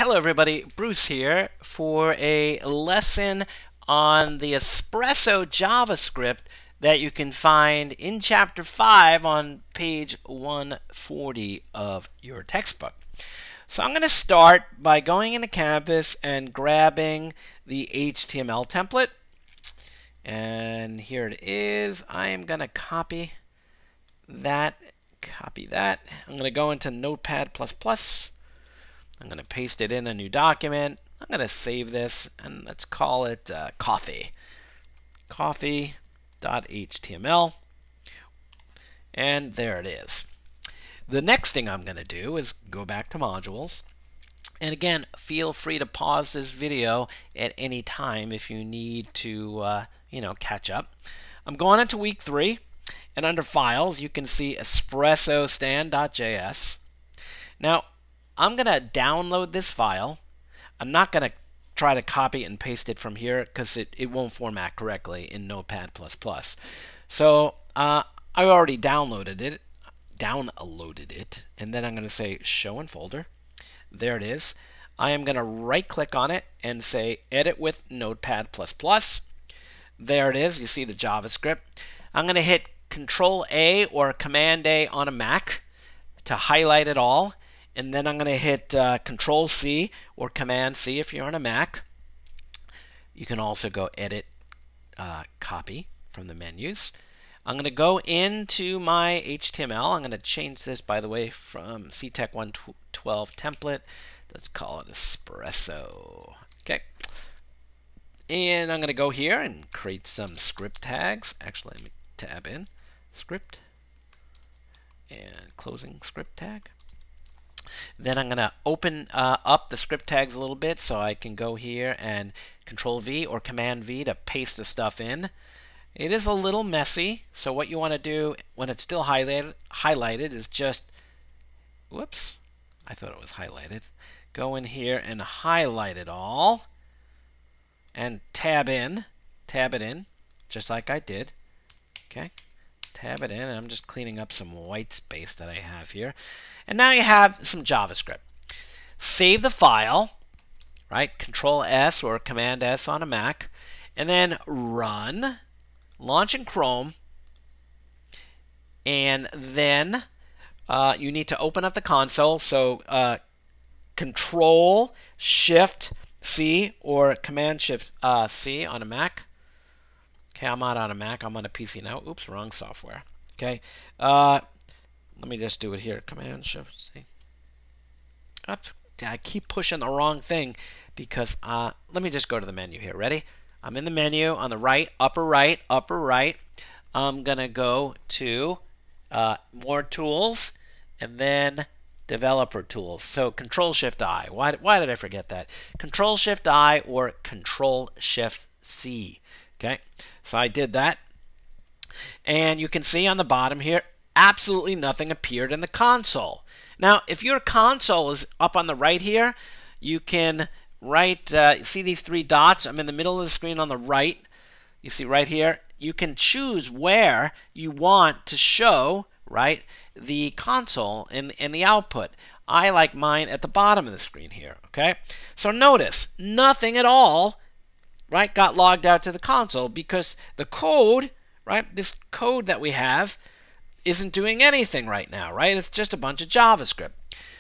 Hello everybody, Bruce here for a lesson on the Espresso JavaScript that you can find in Chapter 5 on page 140 of your textbook. So I'm going to start by going into Canvas and grabbing the HTML template. And here it is. I am going to copy that. I'm going to go into Notepad++. I'm going to paste it in a new document. I'm going to save this, and let's call it coffee. Coffee.html. And there it is. The next thing I'm going to do is go back to modules. And again, feel free to pause this video at any time if you need to catch up. I'm going into week 3. And under files, you can see Espresso stand.js. Now, I'm going to download this file. I'm not going to try to copy and paste it from here because it won't format correctly in Notepad++. So I already downloaded it, and then I'm going to say Show in Folder. There it is. I am going to right-click on it and say Edit with Notepad++. There it is. You see the JavaScript. I'm going to hit Control-A or Command-A on a Mac to highlight it all. And then I'm going to hit Control-C or Command-C if you're on a Mac. You can also go Edit, Copy from the menus. I'm going to go into my HTML. I'm going to change this, by the way, from CTEC 112 template. Let's call it Espresso. Okay. And I'm going to go here and create some script tags. Actually, let me tab in script and closing script tag. Then I'm going to open up the script tags a little bit so I can go here and Control-V or Command-V to paste the stuff in. It is a little messy, so what you want to do when it's still highlighted is just, whoops, I thought it was highlighted. Go in here and highlight it all and tab it in, just like I did. Okay. Tab it in, and I'm just cleaning up some white space that I have here. And now you have some JavaScript. Save the file, right? Control-S or Command-S on a Mac, and then run, launch in Chrome, and then you need to open up the console. So Control-Shift-C or Command-Shift-C on a Mac. Okay, I'm not on a Mac. I'm on a PC now. Oops, wrong software. Okay, let me just do it here. Command-Shift-C. I keep pushing the wrong thing because let me just go to the menu here. Ready? I'm in the menu on the right, upper right. I'm gonna go to More Tools and then Developer Tools. So Control-Shift-I. Why did I forget that? Control-Shift-I or Control-Shift-C. Okay, so I did that. And you can see on the bottom here, absolutely nothing appeared in the console. Now, if your console is up on the right here, you can see these 3 dots. I'm in the middle of the screen on the right. You see right here, you can choose where you want to show, right, the console and the output. I like mine at the bottom of the screen here, okay? So notice, nothing at all, right, got logged out to the console because the code, right, this code that we have isn't doing anything right now, right? It's just a bunch of JavaScript.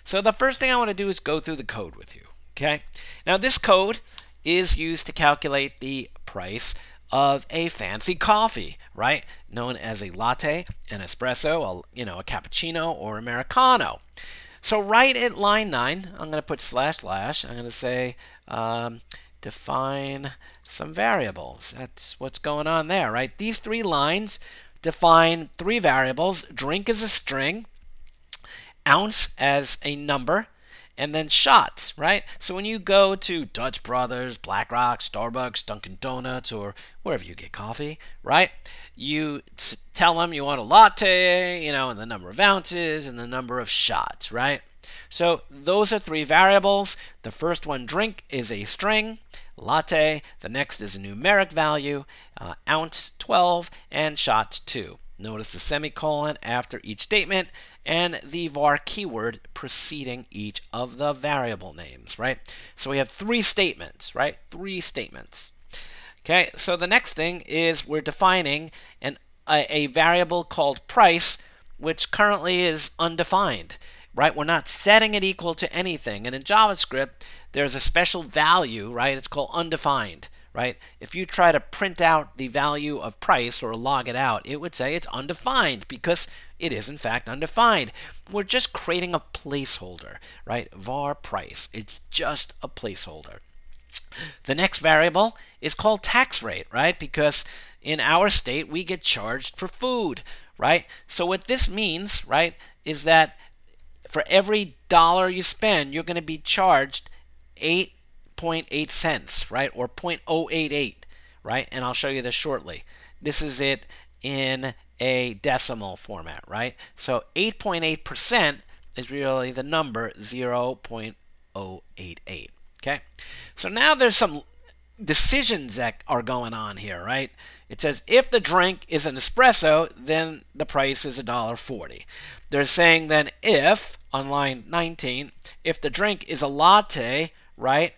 So the first thing I want to do is go through the code with you, okay? Now this code is used to calculate the price of a fancy coffee, right? Known as a latte, an espresso, a cappuccino, or Americano. So right at line 9, I'm going to put // I'm going to say define some variables. That's what's going on there, right? These 3 lines define 3 variables. Drink as a string, ounce as a number, and then shots, right? So when you go to Dutch Brothers, Black Rock, Starbucks, Dunkin' Donuts, or wherever you get coffee, right? You tell them you want a latte, and the number of ounces and the number of shots, right? So those are 3 variables. The first one, drink, is a string. Latte, the next is a numeric value, ounce 12, and shots 2. Notice the semicolon after each statement and the var keyword preceding each of the variable names, right? So we have three statements, right? Three statements. Okay, so the next thing is we're defining a variable called price, which currently is undefined, right? We're not setting it equal to anything. And in JavaScript, there's a special value, right? It's called undefined, right? If you try to print out the value of price or log it out, it would say it's undefined because it is in fact undefined. We're just creating a placeholder, right? Var price. It's just a placeholder. The next variable is called tax rate, right? Because in our state, we get charged for food, right? So what this means, right, is that for every dollar you spend, you're going to be charged 8.8 cents, right? Or 0.088, right? And I'll show you this shortly. This is it in a decimal format, right? So 8.8% is really the number 0.088. Okay, so now there's some decisions that are going on here, right? It says if the drink is an espresso, then the price is $1.40. They're saying then if, on line 19, if the drink is a latte, right,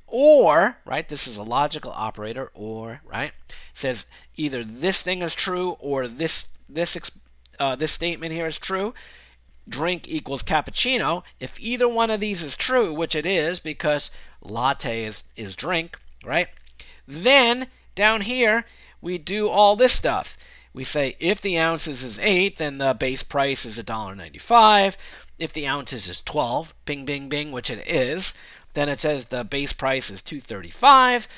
or, right, this is a logical operator, or, right, it says either this thing is true or this statement here is true. Drink equals cappuccino. If either one of these is true, which it is because latte is drink, right? Then down here we do all this stuff. We say if the ounces is 8, then the base price is $1.95. If the ounces is 12, bing, bing, bing, which it is, then it says the base price is $2.35.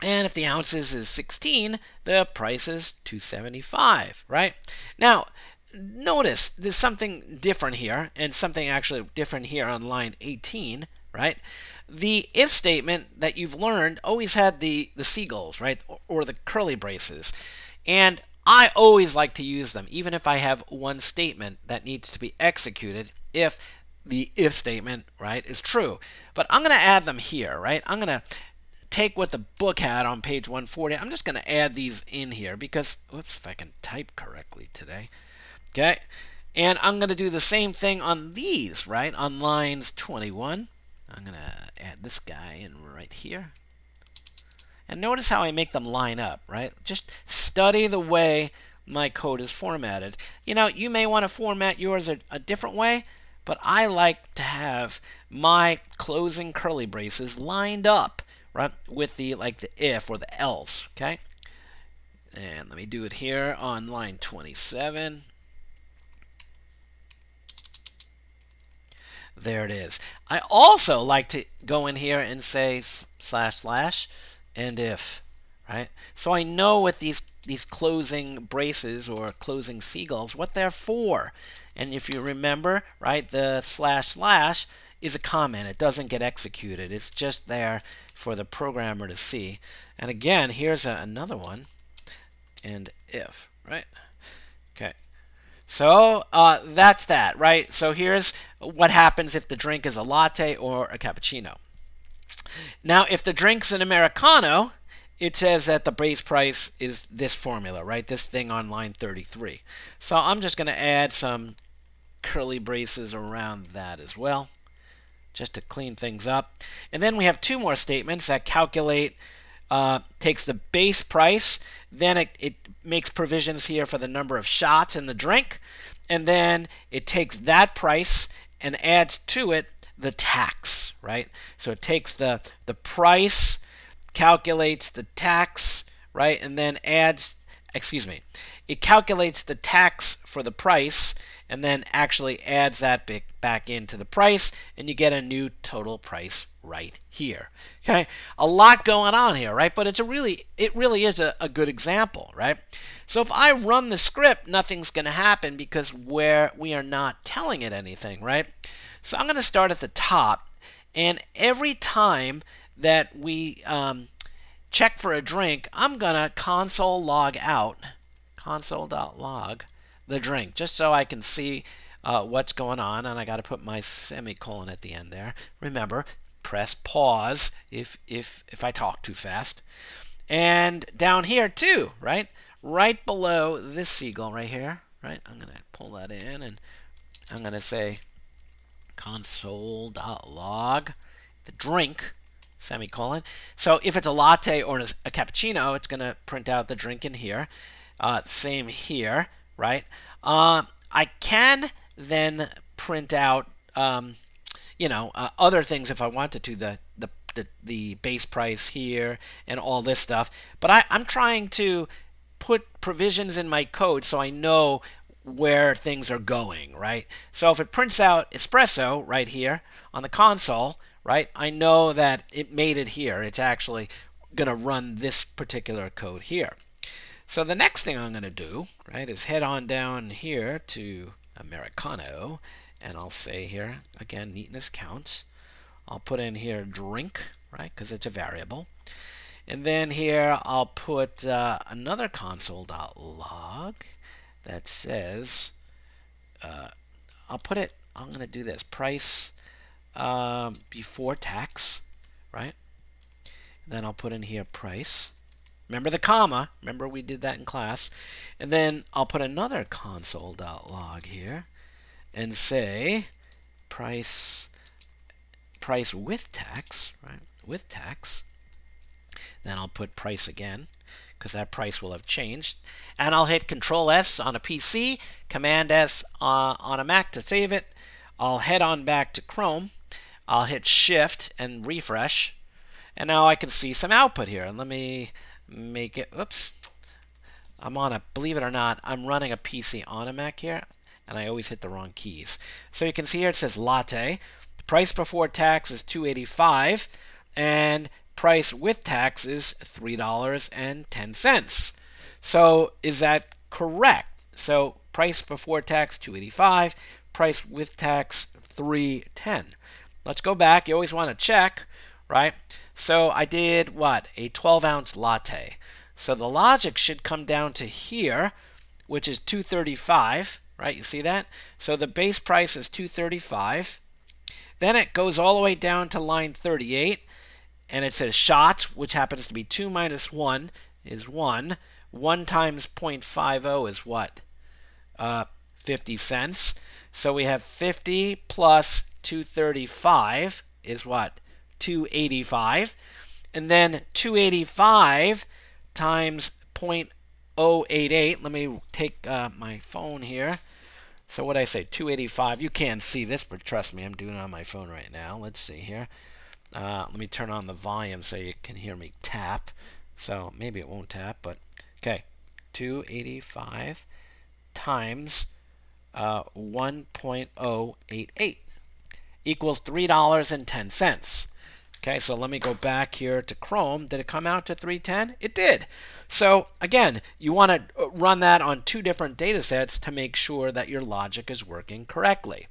And if the ounces is 16, the price is $2.75, right? Now, notice there's something different here, and something actually different here on line 18, right? The if statement that you've learned always had the seagulls, right, or the curly braces. And I always like to use them, even if I have one statement that needs to be executed if the if statement, right, is true. But I'm going to add them here, right? I'm going to take what the book had on page 140. I'm just going to add these in here because, whoops, if I can type correctly today. Okay, and I'm going to do the same thing on these, right, on lines 21. I'm going to add this guy in right here. And notice how I make them line up, right? Just study the way my code is formatted. You know, you may want to format yours a different way, but I like to have my closing curly braces lined up, right, with the if or the else, okay? And let me do it here on line 27. There it is. I also like to go in here and say // and if, right? So I know what these closing braces or closing seagulls, what they're for. And if you remember, right, the // is a comment. It doesn't get executed. It's just there for the programmer to see. And again, here's another one, and if, right? Okay. So that's that, right? So here's what happens if the drink is a latte or a cappuccino. Now, if the drink's an Americano, it says that the base price is this formula, right? This thing on line 33. So I'm just going to add some curly braces around that as well, just to clean things up. And then we have two more statements that calculate, takes the base price, then it makes provisions here for the number of shots in the drink, and then it takes that price and adds to it the tax, right? So it takes the price, calculates the tax, right, and then adds, it calculates the tax for the price and then actually adds that back into the price, and you get a new total price right here. Okay, a lot going on here, right? But it really is a good example, right? So if I run the script, nothing's going to happen because we are not telling it anything, right? So I'm going to start at the top, and every time that we check for a drink, I'm going to console.log the drink, just so I can see what's going on, and I got to put my semicolon at the end there. Remember, press pause if I talk too fast. And down here too, right? right below this seagull right here, right? I'm going to pull that in, and I'm going to say console.log, the drink, semicolon. So if it's a latte or a cappuccino, it's going to print out the drink in here. Same here, right? I can then print out, other things if I wanted to, the base price here and all this stuff. But I'm trying to put provisions in my code so I know where things are going, right? So if it prints out espresso right here on the console, right, I know that it made it here. It's actually going to run this particular code here. So the next thing I'm going to do, right, is head on down here to Americano, and I'll say here, again, neatness counts. I'll put in here drink, right, because it's a variable. And then here I'll put another console.log that says, I'm going to do this, price before tax, right? Then I'll put in here price. Remember the comma. Remember we did that in class. And then I'll put another console.log here and say price with tax, right? With tax. Then I'll put price again, because that price will have changed. And I'll hit Control S on a PC, Command S on a Mac to save it. I'll head on back to Chrome. I'll hit Shift and refresh. And now I can see some output here. And let me make it, oops. Believe it or not, I'm running a PC on a Mac here, and I always hit the wrong keys. So you can see here it says latte. The price before tax is $2.85, and price with tax is $3.10. So is that correct? So price before tax $2.85, price with tax $3.10. Let's go back. You always want to check, right? So I did what? A 12-ounce latte. So the logic should come down to here, which is $2.35, right? You see that? So the base price is $2.35. Then it goes all the way down to line 38, and it says shots, which happens to be 2 minus 1 is 1. 1 times 0.50 is what? 50 cents. So we have 50 plus 235 is what? 285. And then 285 times 0.088. Let me take my phone here. So what did I say? 285. You can't see this, but trust me, I'm doing it on my phone right now. Let's see here. Let me turn on the volume so you can hear me tap. So maybe it won't tap, but okay. 285 times 1.088 equals $3.10. Okay, so let me go back here to Chrome. Did it come out to 310? It did. So again, you want to run that on 2 different data sets to make sure that your logic is working correctly.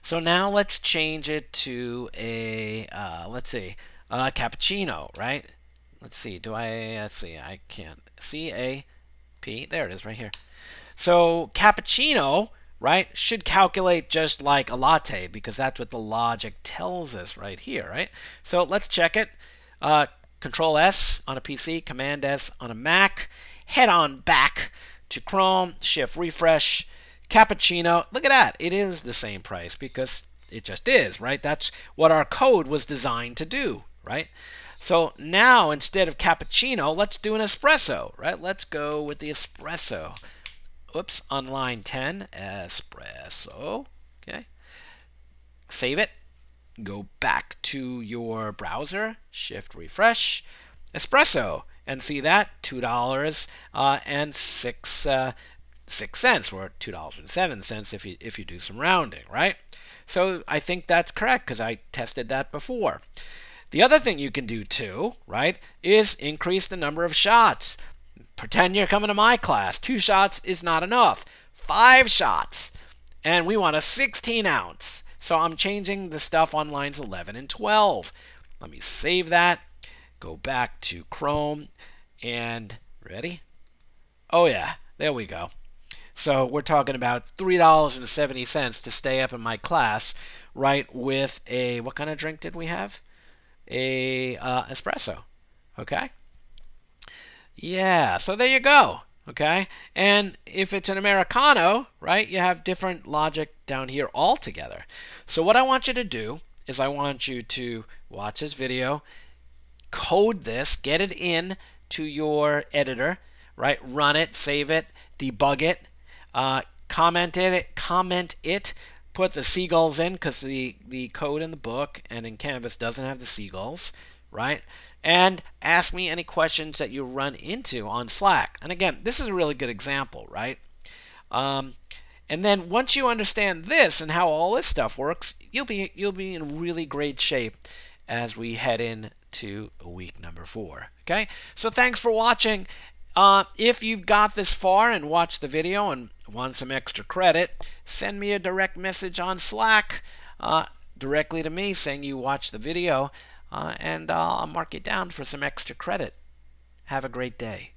So now let's change it to a, cappuccino, right? Let's see, I can't. C-A-P, there it is right here. So cappuccino, right, should calculate just like a latte, because that's what the logic tells us right here, right? So let's check it. Control S on a PC, Command S on a Mac. Head on back to Chrome, Shift refresh. Cappuccino, look at that. It is the same price because it just is, right? That's what our code was designed to do, right? So now instead of cappuccino, let's do an espresso, right? Let's go with the espresso. Oops, on line 10, espresso. Okay. Save it. Go back to your browser, Shift refresh, espresso, and see that $2.06 or $2.07 if you do some rounding, right? So I think that's correct because I tested that before. The other thing you can do too, right, is increase the number of shots. Pretend you're coming to my class. 2 shots is not enough. 5 shots. And we want a 16-ounce. So I'm changing the stuff on lines 11 and 12. Let me save that. Go back to Chrome. And ready? Oh, yeah. There we go. So we're talking about $3.70 to stay up in my class, right, with a, what kind of drink did we have? A espresso. Okay? Yeah, so there you go. Okay, and if it's an Americano, right, you have different logic down here altogether. So what I want you to do is I want you to watch this video, code this, get it in to your editor, right? Run it, save it, debug it, comment it, put the seagulls in because the code in the book and in Canvas doesn't have the seagulls, right? And ask me any questions that you run into on Slack. And again, this is a really good example, right? And then once you understand this and how all this stuff works, you'll be in really great shape as we head into week number 4. Okay, so thanks for watching. If you've got this far and watched the video and want some extra credit, send me a direct message on Slack directly to me saying you watched the video, and I'll mark you down for some extra credit. Have a great day.